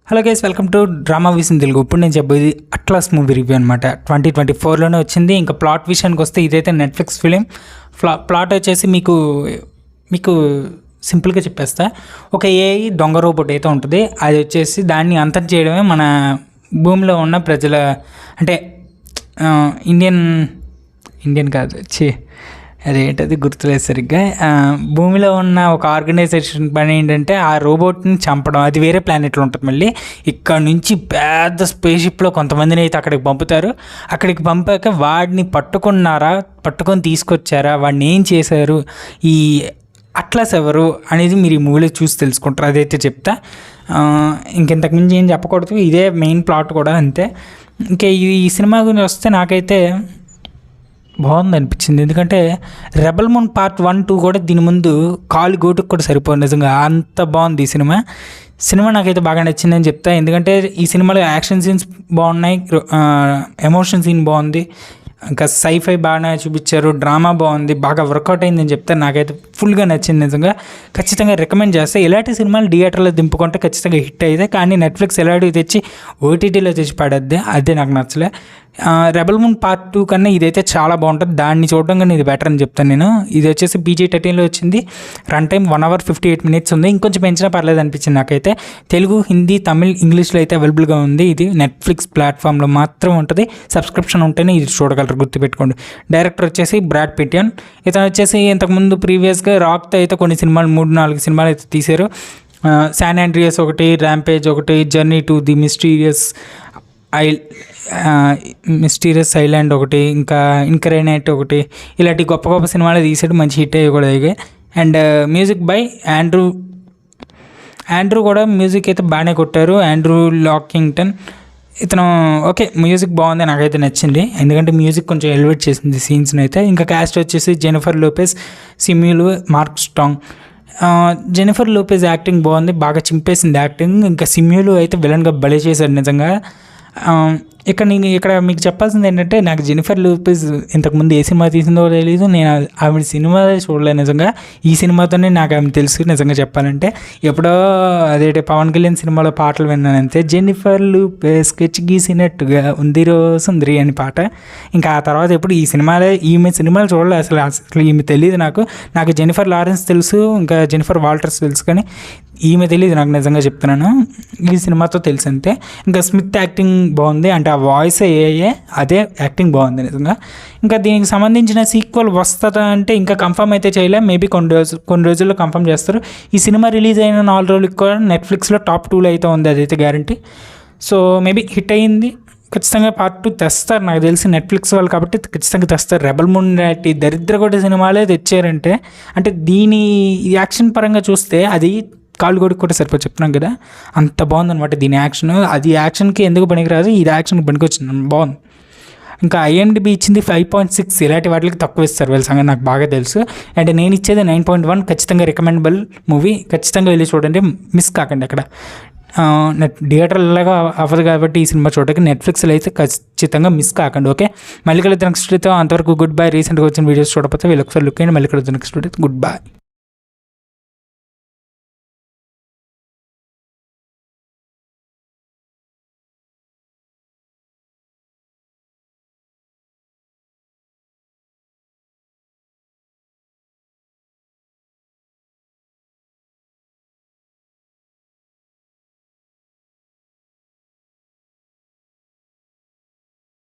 Hello guys, welcome to drama vision Telugu. ఇప్పుడు నేను చెప్పేది అట్లాస్ మూవీ రివ్యూ అనమాట. 2024లోనే వచ్చింది. ఇంకా ప్లాట్ విషయానికి వస్తే ఇదైతే నెట్ఫ్లిక్స్ ఫిలిం. ప్లాట్ వచ్చేసి మీకు సింపుల్గా చెప్పేస్తా. ఒక ఏఐ దొంగ రోబోట్ అయితే ఉంటుంది. అది వచ్చేసి దాన్ని అంతం చేయడమే మన భూమిలో ఉన్న ప్రజల, అంటే ఇండియన్ కాదు, అదేంటది గుర్తులేదు సరిగ్గా. భూమిలో ఉన్న ఒక ఆర్గనైజేషన్ పని ఏంటంటే ఆ రోబోట్ని చంపడం. అది వేరే ప్లానెట్లో ఉంటుంది. మళ్ళీ ఇక్కడ నుంచి పెద్ద స్పేస్ షిప్లో కొంతమందిని అయితే అక్కడికి పంపుతారు. అక్కడికి పంపాక వాడిని పట్టుకొని తీసుకొచ్చారా, వాడిని ఏం చేశారు, ఈ అట్లాస్ ఎవరు అనేది మీరు ఈ మూవీలో చూసి తెలుసుకుంటారు. అదైతే చెప్తా. ఇంకెంతకుమించి ఏం చెప్పకూడదు. ఇదే మెయిన్ ప్లాట్ కూడా అంతే. ఇంకా ఈ సినిమా గురించి వస్తే నాకైతే బాగుంది అనిపించింది. ఎందుకంటే రెబల్ మూన్ పార్ట్ 1, 2 కూడా దీని ముందు కాలు గోటుకు కూడా సరిపోదు. నిజంగా అంత బాగుంది ఈ సినిమా నాకైతే బాగా నచ్చిందని చెప్తా. ఎందుకంటే ఈ సినిమాలో యాక్షన్ సీన్స్ బాగున్నాయి, ఎమోషన్ సీన్ బాగుంది, ఇంకా సైఫై బాగా చూపించారు, డ్రామా బాగుంది, బాగా వర్కౌట్ అయిందని చెప్తే నాకైతే ఫుల్గా నచ్చింది. నిజంగా ఖచ్చితంగా రికమెండ్ చేస్తే. ఇలాంటి సినిమాలు థియేటర్లో దింపుకుంటే ఖచ్చితంగా హిట్ అయితే, కానీ నెట్ఫ్లిక్స్ ఎలాంటివి తెచ్చి ఓటీటీలో తెచ్చి పడద్ది, అదే నాకు నచ్చలే. రెబల్ మూన్ పార్ట్ 2 కన్నా ఇదైతే చాలా బాగుంటుంది. దాన్ని చూడడం కానీ ఇది బెటర్ అని చెప్తాను నేను. ఇది వచ్చేసి PG-13లో వచ్చింది. రన్ టైం 1 hour 58 minutes ఉంది. ఇంకొంచెం పెంచినా పర్లేదు అనిపించింది నాకైతే. తెలుగు, హిందీ, తమిళ్, ఇంగ్లీష్లో అయితే అవైలబుల్గా ఉంది. ఇది నెట్ఫ్లిక్స్ ప్లాట్ఫామ్లో మాత్రం ఉంటుంది. సబ్స్క్రిప్షన్ ఉంటేనే ఇది చూడగలరు, గుర్తుపెట్టుకోండి. డైరెక్టర్ వచ్చేసి బ్రాడ్ పిట్. ఇతను వచ్చేసి ఇంతకుముందు ప్రీవియస్గా రాక్తో అయితే కొన్ని సినిమాలు 3-4 సినిమాలు అయితే తీశారు. శాన్ ఆండ్రియాస్ ఒకటి, ర్యాంపేజ్ ఒకటి, journey to the mysterious island ఒకటి, ఇంకా ఇన్కరైనైట్ ఒకటి, ఇలాంటి గొప్ప గొప్ప సినిమాలు తీసాడు. మంచి హిట్ అయ్యి కూడా అయ్యాయి. అండ్ మ్యూజిక్ బై ఆండ్రూ కూడా మ్యూజిక్ అయితే బాగానే కొట్టారు. ఆండ్రూ లాకింగ్టన్ ఇతను ఓకే, మ్యూజిక్ బాగుంది, నాకైతే నచ్చింది. ఎందుకంటే మ్యూజిక్ కొంచెం ఎలివేట్ చేసింది సీన్స్ని అయితే. ఇంకా క్యాస్ట్ వచ్చేసి Jennifer Lopez, Simu Liu, Mark Strong. Jennifer Lopez acting బాగుంది, బాగా చింపేసింది యాక్టింగ్. ఇంకా సిమ్యూలు అయితే విలన్గా బలి చేశాడు నిజంగా. ఇక్కడ మీకు చెప్పాల్సింది ఏంటంటే, నాకు జెనిఫర్ లూపెజ్ ఇంతకుముందు ఏ సినిమా తీసిందో తెలియదు, నేను ఆవిడ సినిమా చూడలేదు నిజంగా. ఈ సినిమాతోనే నాకు ఆమె తెలుసు నిజంగా చెప్పాలంటే. ఎప్పుడో అదే పవన్ కళ్యాణ్ సినిమాలో పాటలు విన్నాను అంతే. జెనిఫర్ లూపెజ్ స్కెచ్ గీసినట్టుగా ఉందిరో సుందరి అని పాట. ఇంకా ఆ తర్వాత ఎప్పుడు ఈమె సినిమాలు చూడలేదు అసలు ఈమె తెలియదు నాకు జెనిఫర్ లారెన్స్ తెలుసు, ఇంకా జెనిఫర్ వాల్టర్స్ తెలుసు, కానీ ఈమె తెలియదు నాకు నిజంగా చెప్తున్నాను. ఈ సినిమాతో తెలుసు అంతే. ఇంకా స్మిత్ యాక్టింగ్ బాగుంది, అంటే ఆ వాయిస్ అదే యాక్టింగ్ బాగుంది నిజంగా. ఇంకా దీనికి సంబంధించిన సీక్వెల్ వస్తుందా అంటే ఇంకా కన్ఫర్మ్ అయితే చేయలే. మేబీ కొన్ని రోజుల్లో కన్ఫర్మ్ చేస్తారు. ఈ సినిమా రిలీజ్ అయిన 4 రోజులకి కూడా నెట్ఫ్లిక్స్లో టాప్ 2లో అయితే ఉంది, అదైతే గ్యారంటీ. సో మేబీ హిట్ అయ్యింది, ఖచ్చితంగా పార్ట్ 2 తెస్తారు నాకు తెలిసి నెట్ఫ్లిక్స్ వాళ్ళు, కాబట్టి ఖచ్చితంగా తెస్తారు. రెబల్ మూన్ లాంటి దరిద్ర కొట్టే సినిమాలే తెచ్చారంటే, అంటే దీని యాక్షన్ పరంగా చూస్తే అది కాళ్ళు కొడుకు కూడా సరిపోయి చెప్తున్నాం కదా, అంత బాగుందన్నమాట దీని యాక్షన్. అది యాక్షన్కి ఎందుకు పనికిరాదు, ఇది యాక్షన్కి పనికొచ్చింది, బాగుంది. ఇంకా IMDb ఇచ్చింది 5.6. ఇలాంటి వాటికి తక్కువ ఇస్తారు వీళ్ళ సంగతి నాకు బాగా తెలుసు. అండ్ నేను ఇచ్చేది 9.1. ఖచ్చితంగా రికమెండబుల్ మూవీ, ఖచ్చితంగా వెళ్ళి చూడండి, మిస్ కాకండి. అక్కడ థియేటర్లాగా అవ్వదు కాబట్టి ఈ సినిమా చూడడానికి నెట్ఫ్లిక్స్లో అయితే ఖచ్చితంగా మిస్ కాకండి. ఓకే, మళ్ళీ కలుద్దాం నెక్స్ట్ వీడియోతో. అంతవరకు గుడ్ బై. రీసెంట్గా వచ్చిన వీడియోస్ చూడకపోతే వీళ్ళు ఒకసారి లుక్ అయ్యండి. మళ్ళీ కలుద్దాం నెక్స్ట్ వీడియో. Good bye.